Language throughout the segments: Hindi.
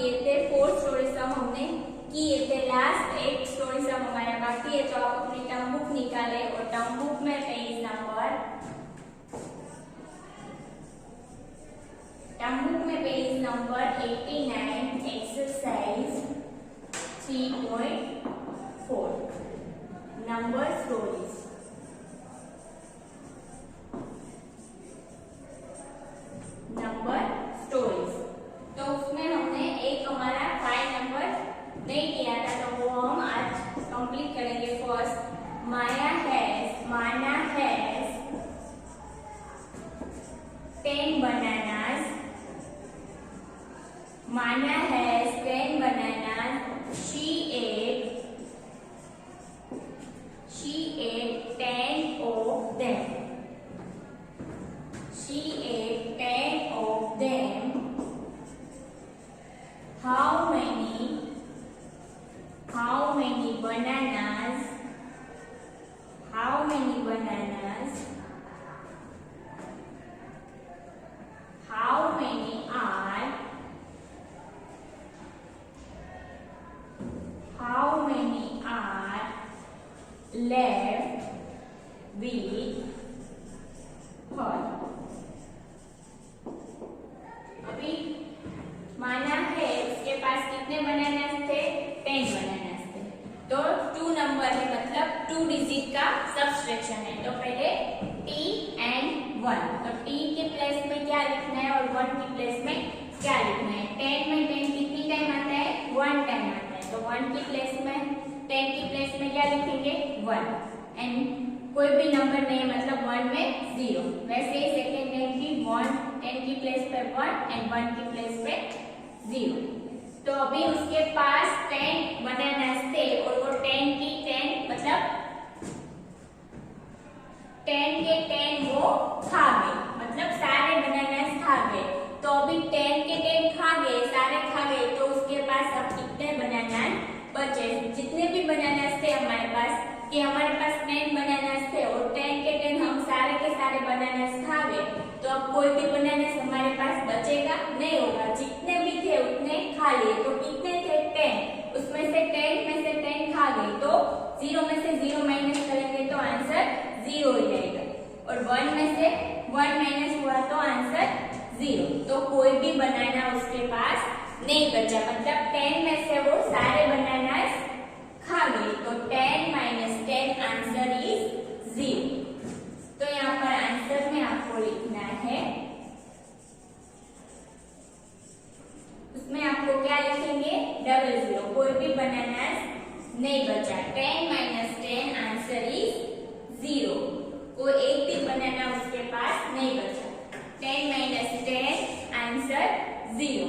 किए थे, 4 स्टोरी सम हमने किए थे। लास्ट एक स्टोरी सम हमारा बाकी है, तो आप अपनी टर्म बुक निकालें और टर्म बुक में page number 89 exercise 3.4 number stories. तो उसमें हमने एक हमारा 5 नंबर नहीं किया था, तो वो हम आज कंप्लीट करेंगे। फर्स्ट, माना हैज 10 bananas। माना has 10 bananas। She ate 10 of them। She ate 10 of them। How many bananas? How many bananas? How many are? How many are left with her? अभी माना है उसके पास कितने बनानास थे? 10 बनानास थे। तो 2 नंबर है, मतलब 2 डिजिट का सब्सट्रैक्शन है। तो पहले t and 1, तो t के प्लेस में क्या लिखना है और 1 के प्लेस में क्या लिखना है? 10 में 10 कितनी टाइम आता है? 1 टाइम आता है। तो 1 की प्लेस में 10 की प्लेस में क्या लिखेंगे? 1। एंड कोई भी नंबर नहीं, मतलब 1 में 0। वैसे ही सेकेंड टाइम की 10 की प्लेस पे 1 एंड 1 की प्लेस पे 0। तो अभी उसके पास 10 बनानास थे और वो 10 की 10 मतलब 10 के 10 वो खा गए, मतलब सारे बनानास खा गए। तो अभी 10 के 10 खा गए, सारे खा गए, तो उसके पास अब कितने बनानास बचे? जितने भी बनानास थे हमारे पास, कि हमारे पास 10 बनानास थे और 10 के 10 हम सारे के सारे बनानास खा गए, तो अब कोई भी बनानास हमारे पास बचेगा नहीं होगा। जितने भी थे उतने खा लिए। तो कितने थे? 10। उसमें से 10 में से 10 खा गए, तो 0 में से 0 माइनस करेंगे तो आंसर 0 ही रहेगा। और 1 में से 1 माइनस हुआ तो आंसर 0। तो कोई भी बनाना उसके पास नहीं बचा, मतलब 10 में से वो सारे बनानास खा गई। तो 10 माइनस 10 आंसर इज 0। तो यहाँ पर आंसर में आपको लिखना है, उसमें आपको क्या लिखेंगे? 00। कोई भी बनानास नहीं बचा। 10 माइनस 10 आंसर इज 0। कोई एक भी बनाना उसके पास नहीं बचा। 10 माइनस 10 आंसर 0।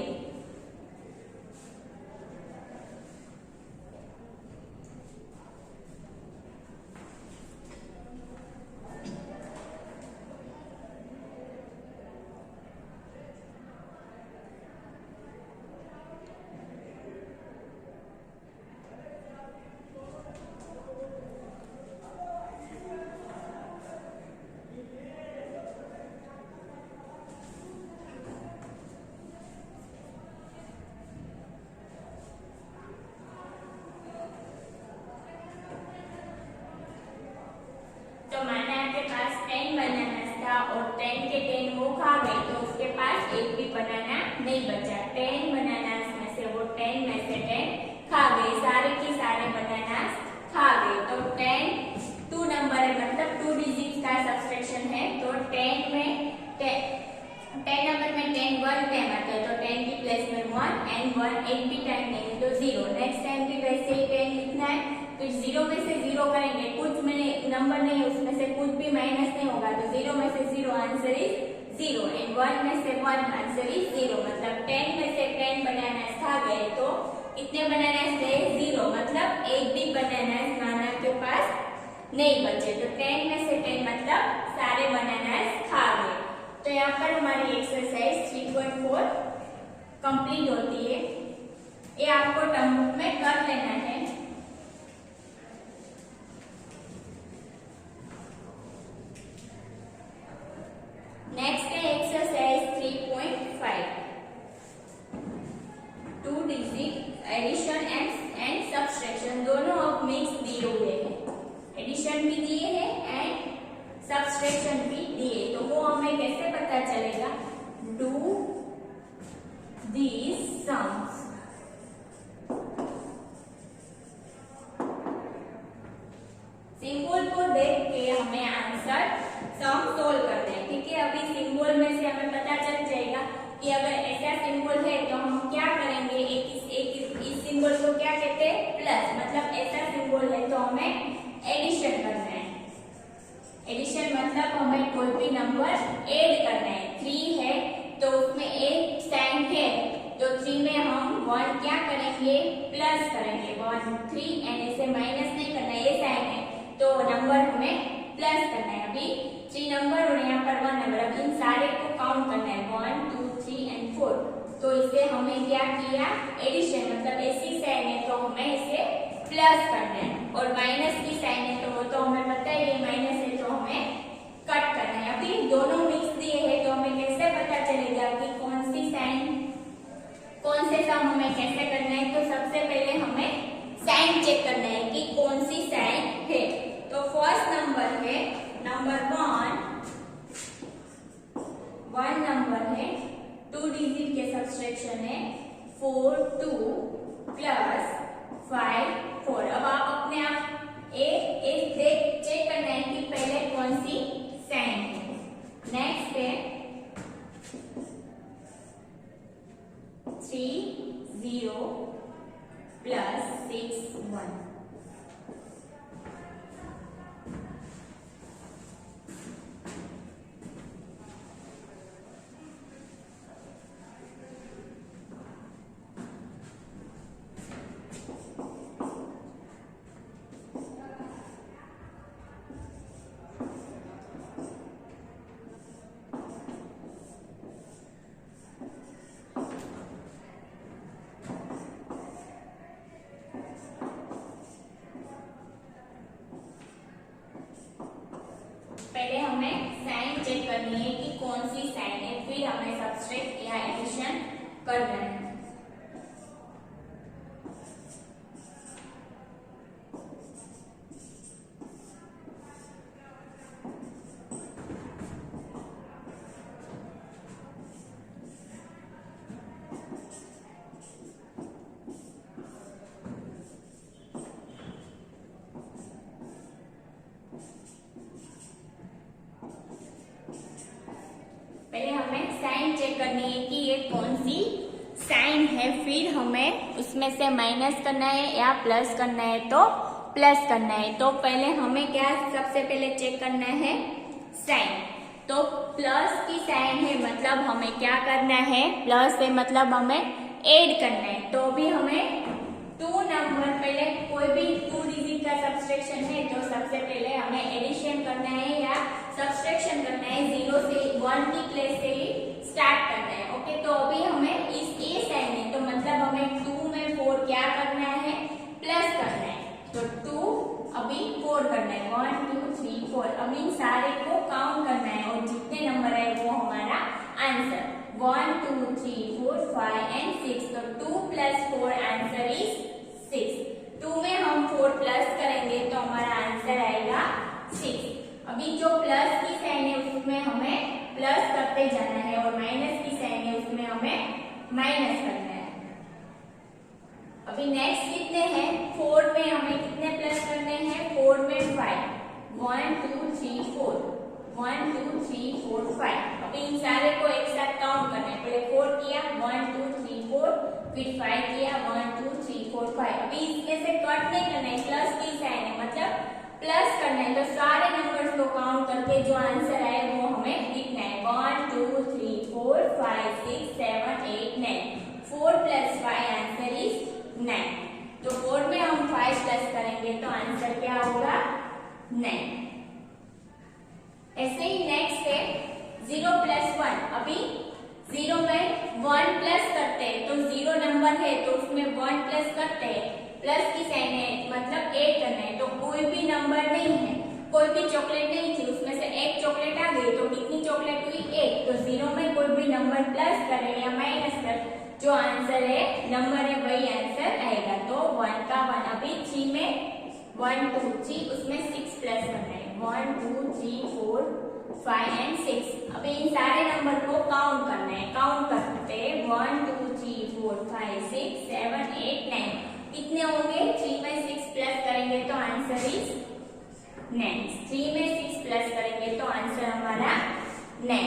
तो माना के पास 10 बनानास था और 10 के 10 वो खा गई, तो उसके पास एक भी बनाना नहीं बचा। 10 बनानास में से वो 10 में से 10 खा गई, सारे के सारे बनानास खा गई। तो 10 2 नंबर है, मतलब 2 डिजिट का सब्सट्रैक्शन है। तो 10 नंबर में 10 1 टाइम आता है, तो 10 की प्लेस में 1 एंड 1 एक भी टाइम नहीं है, तो 0। नेक्स्ट टाइम भी वैसे ही 10 लिखना है। तो 0 में से 0 करेंगे, कुछ में नंबर नहीं है उसमें से कुछ भी माइनस नहीं होगा, तो 0 में से 0 आंसर इज 0 एंड 1 में से 1 आंसर इज 0। मतलब 10 में से 10 बनानास खा गए, तो कितने बनानास थे? 0। मतलब एक भी बनानास माना के पास नहीं बचे। तो 10 में से 10 मतलब सारे बनानास खा गए। तो यहाँ पर हमारी एक्सरसाइज 3.4 कंप्लीट होती है। ये आपको टर्म बुक में कर लेना है। नेक्स्ट है एक्सरसाइज 3.5 2 नंबर ऐड करना है। 3 है तो उसमें एक साइन है, तो 3 में हम 1 क्या करेंगे, प्लस करेंगे। 1 3 एंड इसे माइनस नहीं करना है, ये साइन है तो नंबर हमें प्लस करना है। अभी 3 नंबर और यहाँ पर 1 नंबर, अब इन सारे को काउंट करना है 1 2 3 एंड 4। तो इसे हमें क्या किया, एडिशन, मतलब ऐसी साइन है तो हमें इसे प्लस करना है, और माइनस की साइन है तो वो तो हमें पता है ये माइनस है तो हमें कट करना है। अभी दोनों मिक्स दिए हैं तो हमें कैसे पता चलेगा कि कौन सी साइन, कौन से सम हमें कैसे करना है। तो सबसे पहले हमें साइन चेक करना है कि कौन सी साइन है। तो फर्स्ट नंबर है नंबर 1 नंबर है, 2 डिजिट के सब्सट्रैक्शन है 4 2 प्लस 5 4। अब आप अपने आप एक देख चेक करना है कि पहले कौन सी साइन है। नेक्स्ट है 3 0 प्लस 6 1। पहले हमें साइन चेक करनी है कि कौन सी साइन है, फिर हमें सब्सट्रैक्ट या एडिशन करना है। पहले हमें साइन चेक करनी है कि ये कौन सी साइन है, फिर हमें उसमें से माइनस करना है या प्लस करना है तो प्लस करना है। तो पहले हमें क्या सबसे पहले चेक करना है, साइन। तो प्लस की साइन है मतलब हमें क्या करना है, प्लस है मतलब हमें ऐड करना है। तो भी हमें 2 नंबर, पहले कोई भी 2 डिजिट का सब्सट्रैक्शन है तो सबसे पहले हमें एडिशन करना है या सब्सट्रैक्शन करना है, 0 से 1 की प्लेस से ही स्टार्ट करना है। ओके, तो अभी हमें इस ए साइन है तो मतलब हमें 2 में 4 क्या करना है, प्लस करना है। तो 2 अभी 4 करना है, 1 2 3 4। अब इन सारे को काउंट करना है और जितने नंबर है वो हमारा आंसर। 1 2 3 4 5 एंड 6। तो 2 प्लस 4 आंसर इज 6। 2 में हम 4 प्लस करेंगे तो हमारा आंसर आएगा 6। अभी जो प्लस की साइन है उसमें हमें प्लस करते जाना है और माइनस की साइन है उसमें हमें माइनस करना है। अभी नेक्स्ट कितने हैं, 4 में हमें कितने प्लस करने हैं, 4 में 5। 1 2 3 4 1 2 3 4 5। अभी इन सारे को एक साथ काउंट करना है। पहले 4 किया 1 2 3 4, फिर 5 किया 1 2 3 4 5। अभी इसमें से कट नहीं करना है, प्लस की साइन है मतलब प्लस करना है। तो सारे नंबर्स को काउंट करके जो आंसर आए वो हमें लिखना है। 1 2 3 4 5 6 7 8 9। 4 प्लस 5 आंसर इज 9। तो 4 में हम 5 प्लस करेंगे तो आंसर क्या होगा, 9। ऐसे ही नेक्स्ट है 0 प्लस 1। अभी 0 में 1 प्लस करते हैं तो 0 नंबर है तो उसमें 1 प्लस करते हैं, प्लस की साइन है मतलब ऐड करना है। तो कोई भी नंबर नहीं है, कोई भी चॉकलेट नहीं थी, उसमें से एक चॉकलेट आ गई तो कितनी चॉकलेट हुई, 1। तो 0 में कोई भी नंबर प्लस करें या माइनस कर, जो आंसर है नंबर है वही आंसर आएगा। तो 1 का 1। अभी 3 में 1 2 3 उसमें 6 प्लस करना है, 1 2 3 4 5 एंड 6। अभी इन सारे नंबर को काउंट करना है। काउंट करते 1 2 3 4 5 6 7 8 9। कितने होंगे, 3 में 6 प्लस करेंगे तो आंसर इज 9। 3 में 6 प्लस करेंगे तो आंसर हमारा 9।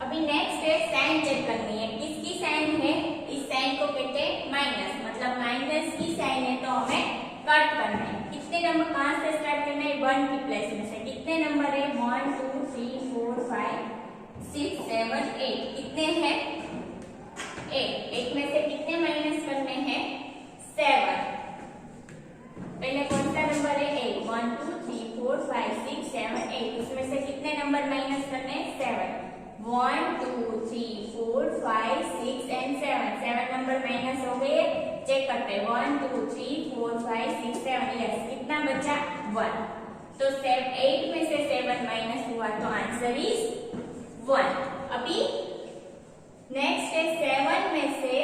अभी नेक्स्ट है साइन चेक करनी है। किसकी साइन है, इस साइन को कहते हैं माइनस, मतलब माइनस की साइन है तो हमें कट करना है। कितने नंबर कहाँ से स्टार्ट करना है? 1 की प्लेस में से। कितने नंबर है? 1 2 3 4 5 6 7 8। कितने हैं? 8। 8 में से कितने माइनस करने हैं? 7। पहले कौन सा नंबर है? 8। 1 2 3 4 5 6 7 8। उसमें से कितने नंबर माइनस करने हैं? 7। 1 2 3 4 5 6 एंड 7। 7 नंबर माइनस हो गए। चेक करते हैं। 1 2 3 4 5 6 7। यस, कितना बचा? 1। तो 8 में से 7 माइनस हुआ तो आंसर इज 1। अभी नेक्स्ट है 7 में से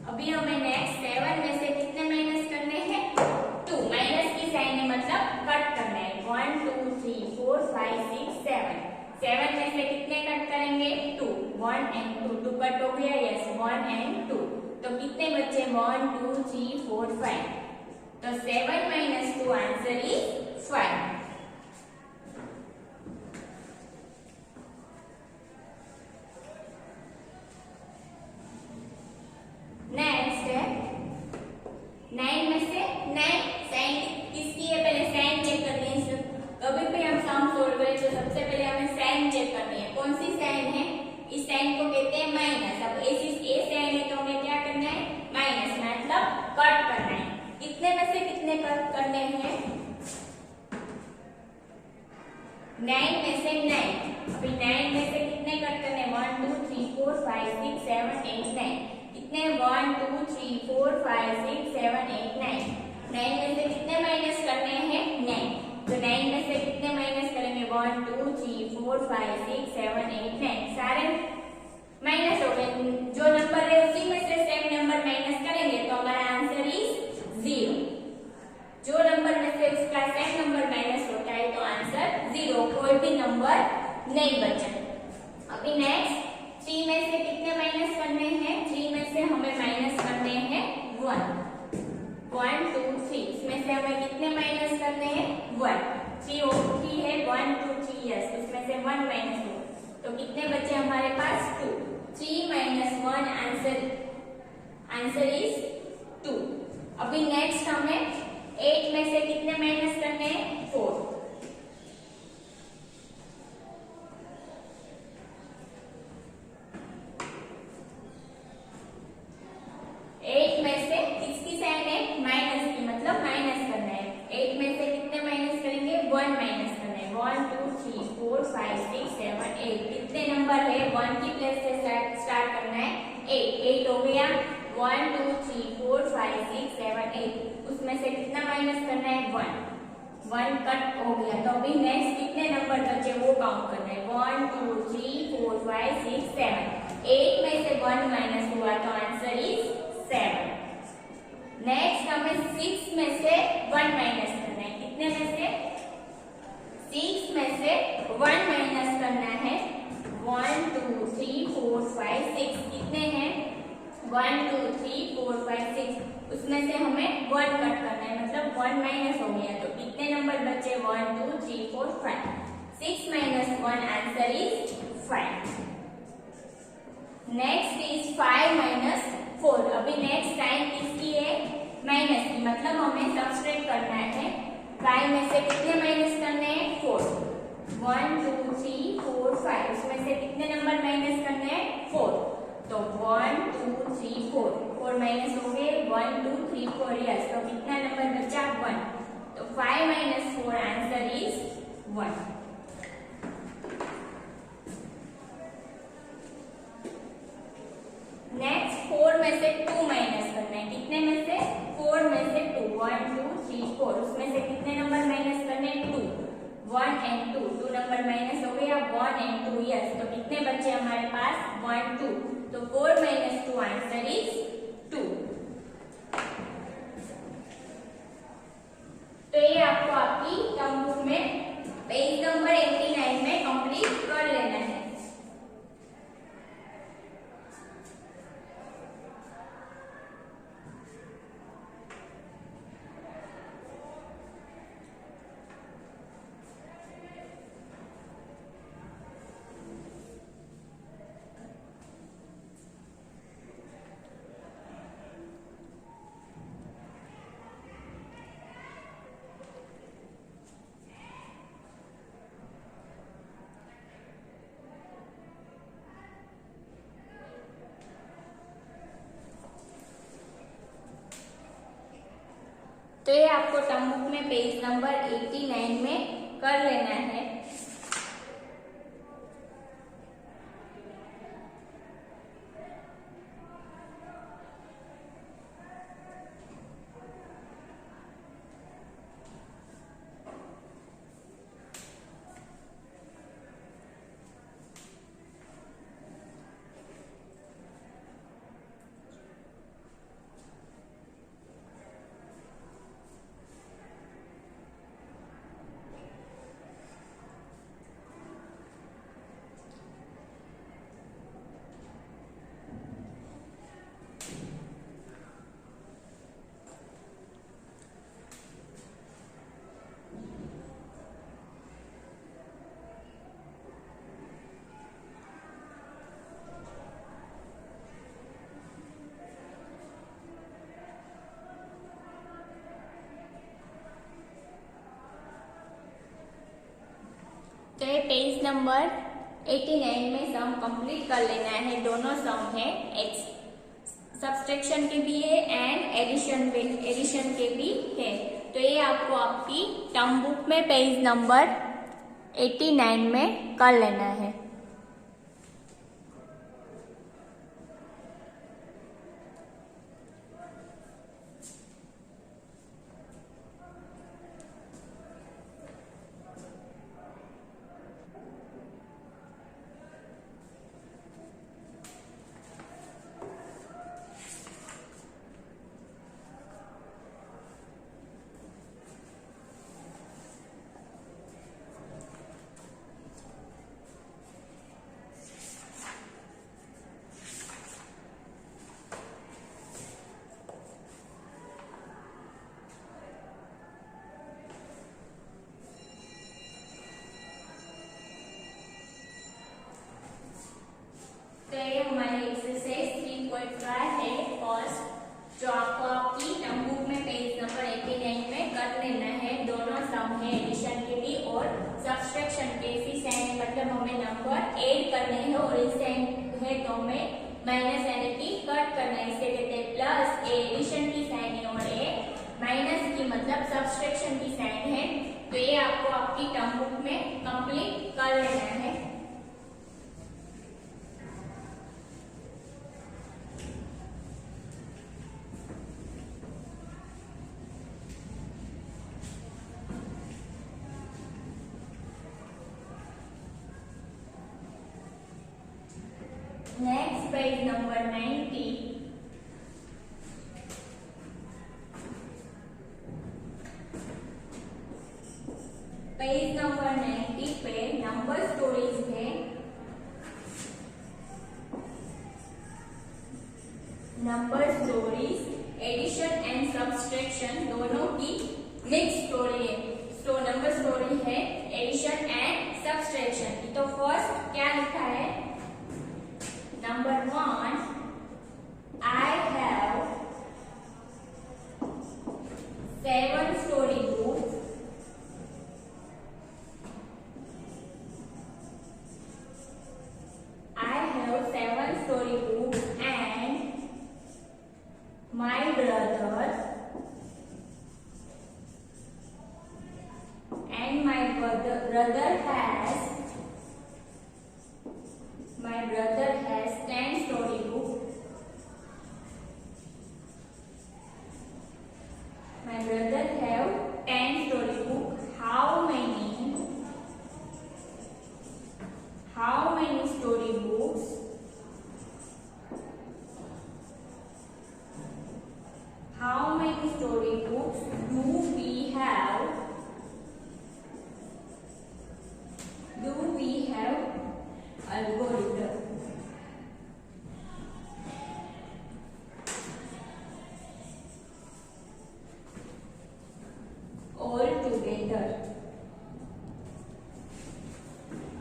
अभी हमें नेक्स्ट 7 में से कितने माइनस करने हैं? 2। माइनस की साइन है मतलब कट करना है। 1 2 3 4 5 6 7। 7 में से कितने कट करेंगे? 2। 1 एंड 2। 2 कट हो गया। Yes, 1 and 2। तो कितने बचे? 1 2 3 4 5। तो 7 माइनस 2 आंसर इज 5। नेक्स्ट है 9 में से 9। साइन किसकी है? पहले साइन चेक करते हैं। कभी भी हम सम सोल्व करें तो सबसे पहले हमें साइन चेक करनी है। कौन सी साइन है? इस साइन को कहते हैं माइनस। अब ए साइन है तो हमें क्या करना है? माइनस, मतलब कट करना है। कितने में से कितने कट करने हैं? 9 में से 9। अभी 9 में से कितने कट करने हैं? 1 2 3 4 5 6 7 8 9। कितने? 1 2 3 4 5 6 7 8 9। 9 में से कितने माइनस करने हैं? 9। तो 9 में से कितने माइनस करेंगे? 1 2 3 4 5 6 7 8 9। सारे माइनस हो गए। जो नंबर है उसी में से सेम नंबर माइनस करेंगे तो हमारा आंसर इज 0। जो नंबर में से उसका सेम नंबर माइनस होता है तो आंसर 0। कोई भी नंबर नहीं बचा। अभी नेक्स्ट 3 में से कितने माइनस करने हैं? 3 में से हमें माइनस करने हैं 1 2 3। इसमें से हमें कितने माइनस करने हैं? 1। 3 है 1 2 3। यस, उसमें से 1 माइनस हो तो कितने बचे हमारे पास? 2। 3 माइनस 1 आंसर इज 2। अभी नेक्स्ट हमें 8 में से कितने माइनस करने हैं? 4। 8 में से किसकी साइन है? माइनस की, मतलब माइनस करना है। 8 में से कितने माइनस करेंगे? 1 माइनस करना है। 1 2 3 4 5 6 7 8। कितने नंबर है? 1 की प्लेस से स्टार्ट करना है। 8 हो गया। 1 2 3 4 5 6 7 8। उसमें से कितना माइनस करना है? 1 कट हो गया। तो अभी नेक्स्ट कितने नंबर बचे वो काउंट करना है। 1 2 3 4 5 6 7। 8 में से 1 माइनस हुआ तो आंसर इज 7। नेक्स्ट हमें 6 में से 1 माइनस करना है। कितने में से? 6 में से 1 माइनस करना है। 1 2 3 4 5 6। कितने हैं? 1 2 3 4 5 6। उसमें से हमें 1 कट करना है, मतलब 1 माइनस हो गया। तो कितने नंबर बचे? 1 2 3 4 5। 6 minus 1 answer is 5। Next is 5 minus 4। अभी नेक्स्ट साइन किसकी है? माइनस की, मतलब हमें सब्ट्रैक्ट करना है। 5 में से कितने माइनस करने हैं? 4। 1 2 3 4 5। उसमें से कितने नंबर माइनस करने हैं? 4। तो 1 2 3 4। 4 माइनस हो गए। 1 2 3 4। यस, तो कितना नंबर बचा? 1। तो 5 माइनस 4 आंसर इज 1। नेक्स्ट 4 में से 2 माइनस करना है। कितने में से? 4 में से 2। 1 2 3 4। उसमें से कितने नंबर माइनस करने हैं? 2। 1 एंड 2। 2 नंबर माइनस हो गया। 1 एंड 2। यस, तो कितने बचे हमारे पास? 1 2। तो 4 माइनस 2 आंसर इज 2। तो ये आपको आपकी टर्म बुक में पेज नंबर 89 में कंप्लीट कर लेना है। तो ये आपको टर्म बुक में पेज नंबर 89 में कर लेना है। तो ये पेज नंबर 89 में सम कंप्लीट कर लेना है। दोनों सम है, सब्सट्रैक्शन के भी है एंड एडिशन के भी है। तो ये आपको आपकी टर्म बुक में पेज नंबर 89 में कर लेना है। तो ये हमारी एक्सरसाइज 3.5 है फर्स्ट, जो आपको आपकी टर्म बुक में पेज नंबर 89 में कर लेना है। दोनों सम है, एडिशन के भी और सब्सट्रैक्शन के भी साइन, मतलब हमें नंबर ऐड करने हैं और इस साइन है तो हमें माइनस यानी कि कट करना है। इसे कहते हैं प्लस, ए एडिशन की साइन है और ए माइनस की मतलब सब्सट्रैक्शन की साइन है। तो ये आपको आपकी टर्म बुक में कंप्लीट कर लेना है। Next, page number 90. Page number 90 पे नंबर स्टोरीज है। Number stories addition and subtraction दोनों की मिक्स स्टोरी है। तो नंबर स्टोरी है एडिशन एंड सब्सट्रैक्शन की। तो फर्स्ट क्या लिखा है? Number 1, I have 7 story books. I have 7 story books and my brother has 10 story books. My brother have 10 story books. How many story books do we have algorithm? All together.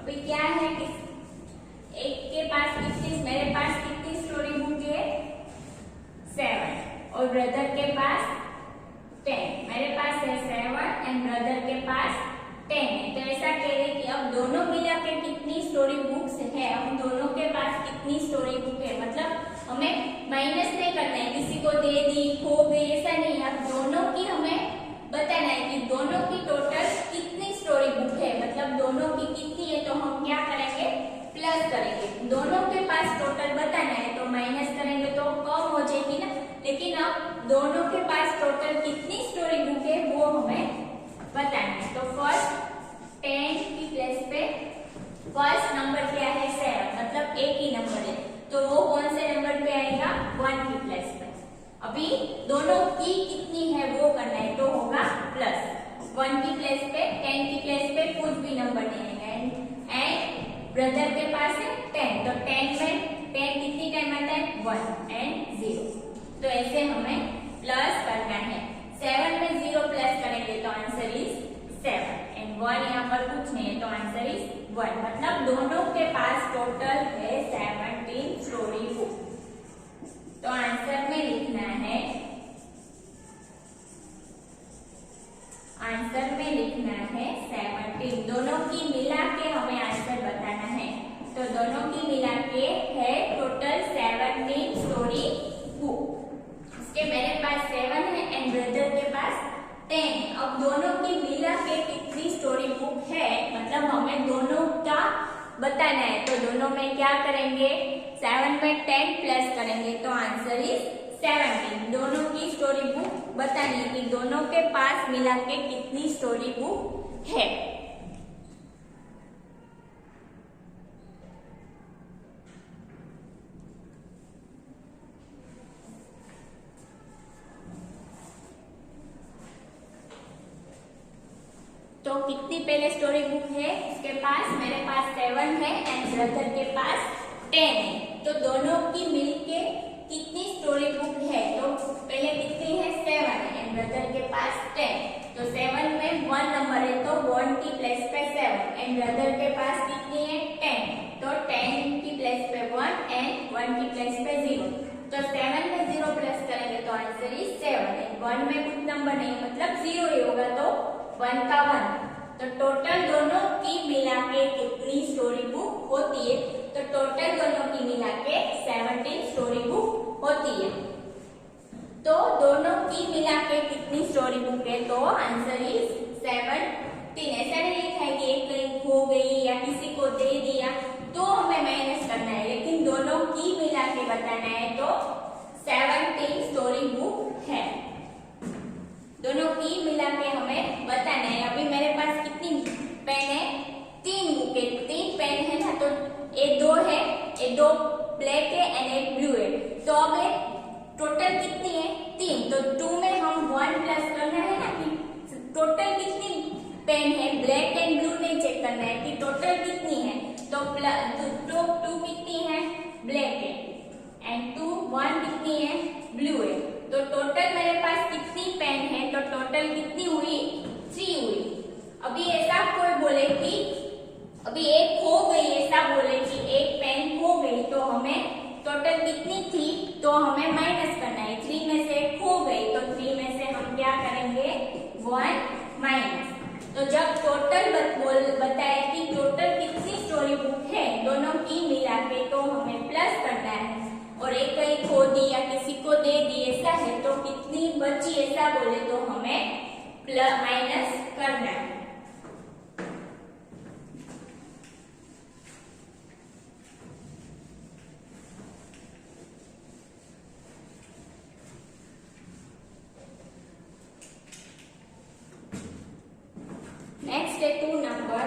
अभी क्या है कि एक के पास कितनी, मेरे पास कितनी स्टोरी बुक है? 7 और ब्रदर के पास 10। मेरे पास है 7 एंड ब्रदर के पास 10 है। तो ऐसा कह रहे कि अब दोनों मिला के कितनी स्टोरी बुक्स है, हम दोनों के पास कितनी स्टोरी बुक है, मतलब हमें माइनस नहीं करना है, किसी को दे दी खो गई ऐसा नहीं, अब दोनों की हमें ब्रदर के पास है 10, तो 10 में 10 कितनी टाइम आता है 1 एंड 0, तो ऐसे हमें प्लस करना है। 7 में 0 प्लस करेंगे तो आंसर इज 7 एंड 1 यहाँ पर कुछ नहीं है तो आंसर इज 1, मतलब दोनों के पास टोटल है 17 स्टोरी बुक। तो आंसर में लिखना है, आंसर में लिखना है 17, दोनों की मिला के हमें आंसर बताना है। तो दोनों की मिला के है टोटल 17 स्टोरी बुक। इसके मेरे पास 7 है एंड ब्रदर के पास 10 है। अब दोनों की मिला के कितनी स्टोरी बुक है, मतलब हमें दोनों का बताना है। तो दोनों में क्या करेंगे, 7 में 10 प्लस करेंगे तो आंसर इज 17। दोनों की स्टोरी बुक बतानी है कि दोनों के पास मिला के कितनी स्टोरी बुक है। तो कितनी पहले स्टोरी बुक है इसके पास, मेरे पास 7 है एंड ब्रदर के पास 10 है। तो दोनों की मिलके कितनी स्टोरी बुक है, तो पहले कितनी है 7 एंड ब्रदर के पास 10, तो 7 में 1 नंबर है तो 1 की प्लेस पे 7 एंड ब्रदर के पास कितनी है 10, तो 10 की प्लेस पे 1 एंड 1 की प्लेस पे 0, तो 7 में 0 प्लस करेंगे तो आंसर इज 7 एंड 1 में कुछ नंबर नहीं मतलब 0 ही होगा तो 1 का 1। तो टोटल दोनों की मिला के कितनी स्टोरी बुक होती है, तो टोटल दोनों की मिला के 17 स्टोरी बुक होती है। तो दोनों की मिला के कितनी स्टोरी बुक है, तो आंसर इज 17। ऐसा नहीं लिखा है कि एक कहीं खो गई या किसी को दे दिया तो हमें माइनस करना है, लेकिन दोनों की मिला के बताना है तो 17 स्टोरी बुक है। दोनों की मिला के हमें बताना है। अभी मेरे पास कितनी पेन है, 3 बुक है, 3 पेन है ना, तो ये 2 है, ये 2 ब्लैक है एंड एक ब्लू है, तो अब टोटल कितनी है 3, तो 2 में हम 1 प्लस करना है ना कि टोटल कितनी पेन है, ब्लैक एंड ब्लू नहीं चेक करना है कि टोटल कितनी है, तो 2 कितनी है ब्लैक है एंड 1 कितनी है ब्लू है, तो टोटल मेरे पास कितनी पेन है, तो टोटल कितनी हुई 3 हुई। अभी ऐसा कोई बोले कि अभी एक खो गई, ऐसा बोले कि एक पेन खो गई, तो हमें टोटल कितनी थी, तो हमें माइनस करना है। 3 में से खो गई तो 3 में से हम क्या करेंगे 1 माइनस। तो जब टोटल बताए कि टोटल कितनी स्टोरी बुक है दोनों की मिला के, तो हमें प्लस करना है, और एक कहीं खो दी या किसी को दे दी ऐसा है तो कितनी बची ऐसा बोले तो हमें प्लस माइनस करना है। नेक्स्ट है 2 number.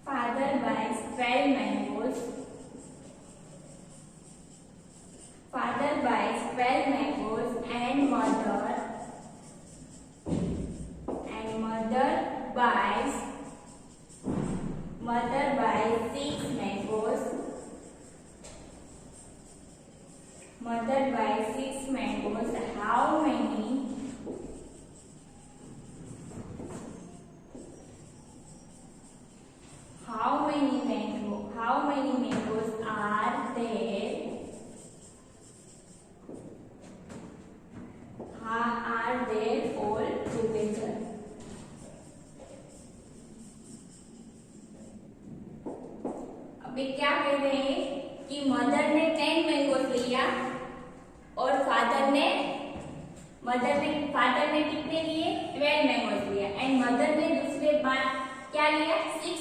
Father buys 12 mangoes. Father buys 12 mangoes and mother buys 6 mangoes. Mother buys 6 mangoes. How many mangoes are there? Are there all together? अभी क्या कह रहे हैं कि मदर ने 10 मैंगोज लिया और फादर ने कितने लिए 12 मैंगोज लिया एंड मदर ने दूसरे बार क्या लिया 6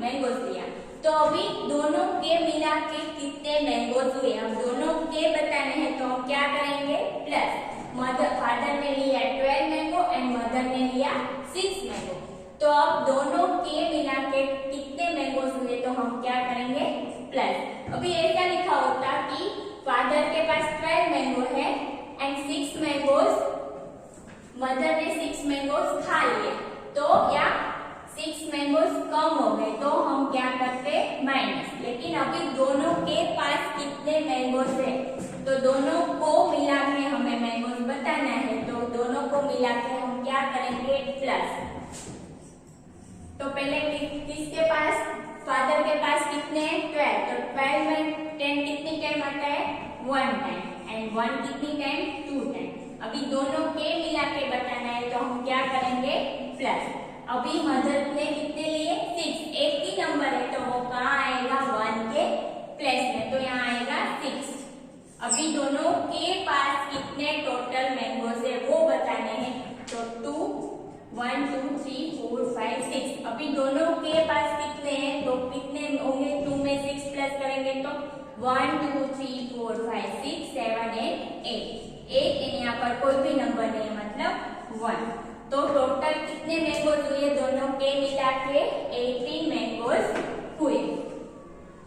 मैंगोज लिया। तो अभी दोनों के मिला के कितने मैंगोज हुए, हम दोनों के बताने हैं तो हम क्या करेंगे प्लस। फादर ने लिया 12 मैंगो एंड मदर ने लिया 6 मैंगो, तो अब दोनों के मिला के कितने मैंगोज हुए तो हम क्या करेंगे प्लस। अभी ऐसा लिखा होता कि फादर के पास 12 मैंगो है एंड 6 मैंगोज, मदर ने 6 मैंगोज खा लिए, तो या 6 मैंगोज कम हो गए तो हम क्या करते माइनस। लेकिन अभी दोनों के पास कितने मैंगोज है, तो दोनों को मिला के हमें मैंगोज बताना है, तो दोनों को मिला के हम क्या करेंगे प्लस। तो पहले किसके पास, फादर के पास कितने हैं 12, तो 12 में 10 कितनी टाइम आता है 1 टाइम एंड 1 कितनी टाइम 2 टाइम। अभी दोनों के मिला के बताना है तो हम क्या करेंगे प्लस। अभी मदर ने कितने लिए 6, एक ही नंबर है तो वो कहाँ आएगा 1 के प्लस में, तो यहाँ आएगा 6। अभी दोनों के पास कितने टोटल मैंगोज है वो बताने हैं, तो 2 1 2 3 4 5 6। अभी दोनों के पास कितने हैं, तो कितने होंगे 2 में 6 प्लस करेंगे तो 1 2 3 4 5 6 7 8 8 यहाँ पर कोई भी नंबर नहीं मतलब 1। तो टोटल कितने मैंगोज हुए दोनों के मिला के 18 मैंगोज हुए।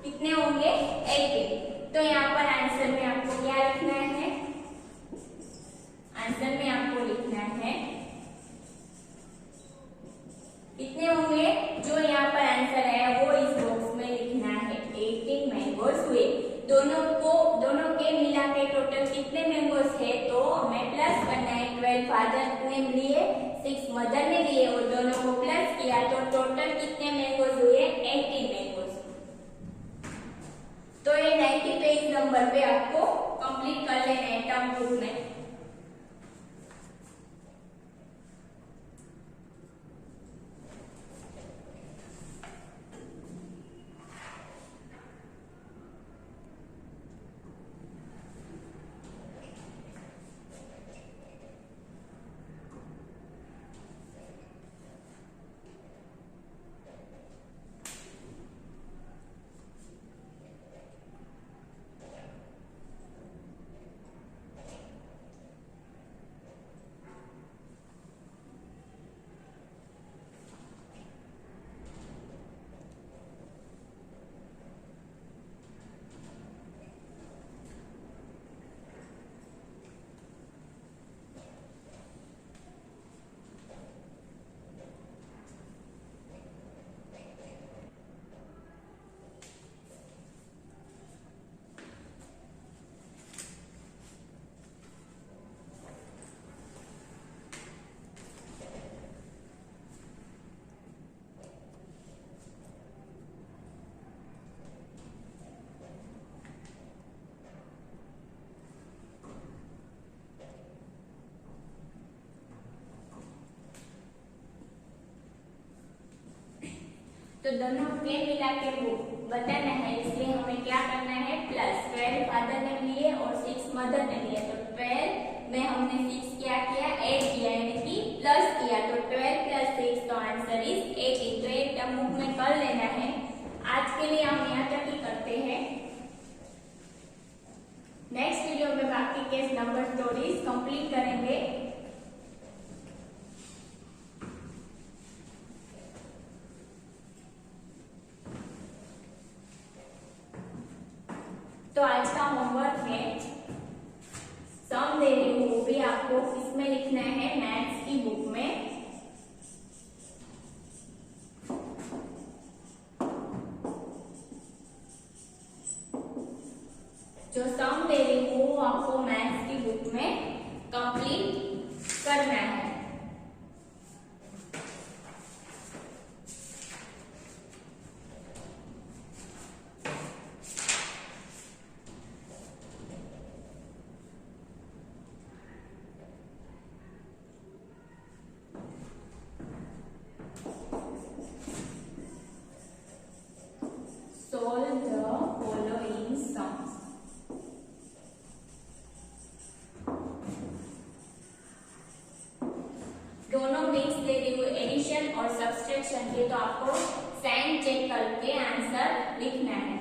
कितने होंगे 18। तो यहाँ पर आंसर में आपको क्या लिखना है, आंसर में आपको लिखना है कितने होंगे, जो यहाँ पर आंसर है वो इस बॉक्स में लिखना है 18 मैंगोज हुए। दोनों के मिला के टोटल कितने मैंगोज है तो हमें प्लस करना है। 12 फादर ने लिए, 6 मदर ने लिए और दोनों को प्लस किया तो टोटल कितने मैंगोज हुए 18 मैंगोज। तो ये 90 पेज नंबर पे आपको कंप्लीट कर लेना है टर्म बुक में। तो दोनों के मिला के बताना है, इसलिए हमें क्या करना है प्लस। 12 फादर ने लिए और 6 मदर ने लिए, तो 12 में हमने 6 क्या किया ऐड किया यानी कि प्लस किया, तो 12 प्लस 6 तो आंसर इज 18। तो एक टर्म बुक में कर लेना है। आज के लिए हम यहाँ तक ही करते हैं। नेक्स्ट वीडियो में बाकी के नंबर स्टोरीज कंप्लीट करेंगे। तो आज का होमवर्क है सम दे रही हूँ, वो भी आपको इसमें लिखना है मैथ्स की बुक में। जो सम दे रही हूँ वो आपको मैथ्स की बुक में कंप्लीट करना है। Solve the following sums. दोनों मिक्स दे रही हुई एडिशन और सब्सट्रैक्शन के, तो आपको साइन चेक करके आंसर लिखना है।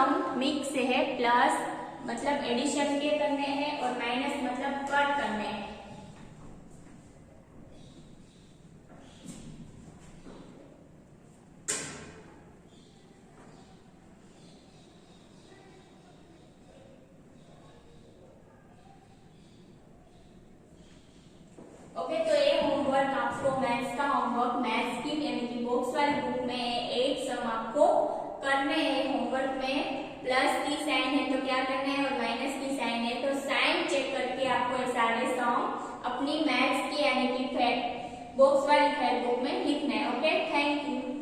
सम मिक्स है, प्लस मतलब एडिशन के करने हैं और माइनस मतलब कट करने हैं। ओके, तो ये होमवर्क आपको मैथ्स का होमवर्क मैथ्स की यानी कि बॉक्स वाली बुक में 8 सम आपको करने हैं। होमवर्क में प्लस की साइन है तो क्या करना है और माइनस की साइन है तो साइन चेक करके आपको ये सारे सम अपनी मैथ्स की यानी कि बॉक्स वाली फाइल बुक में लिखना है। Okay, thank you.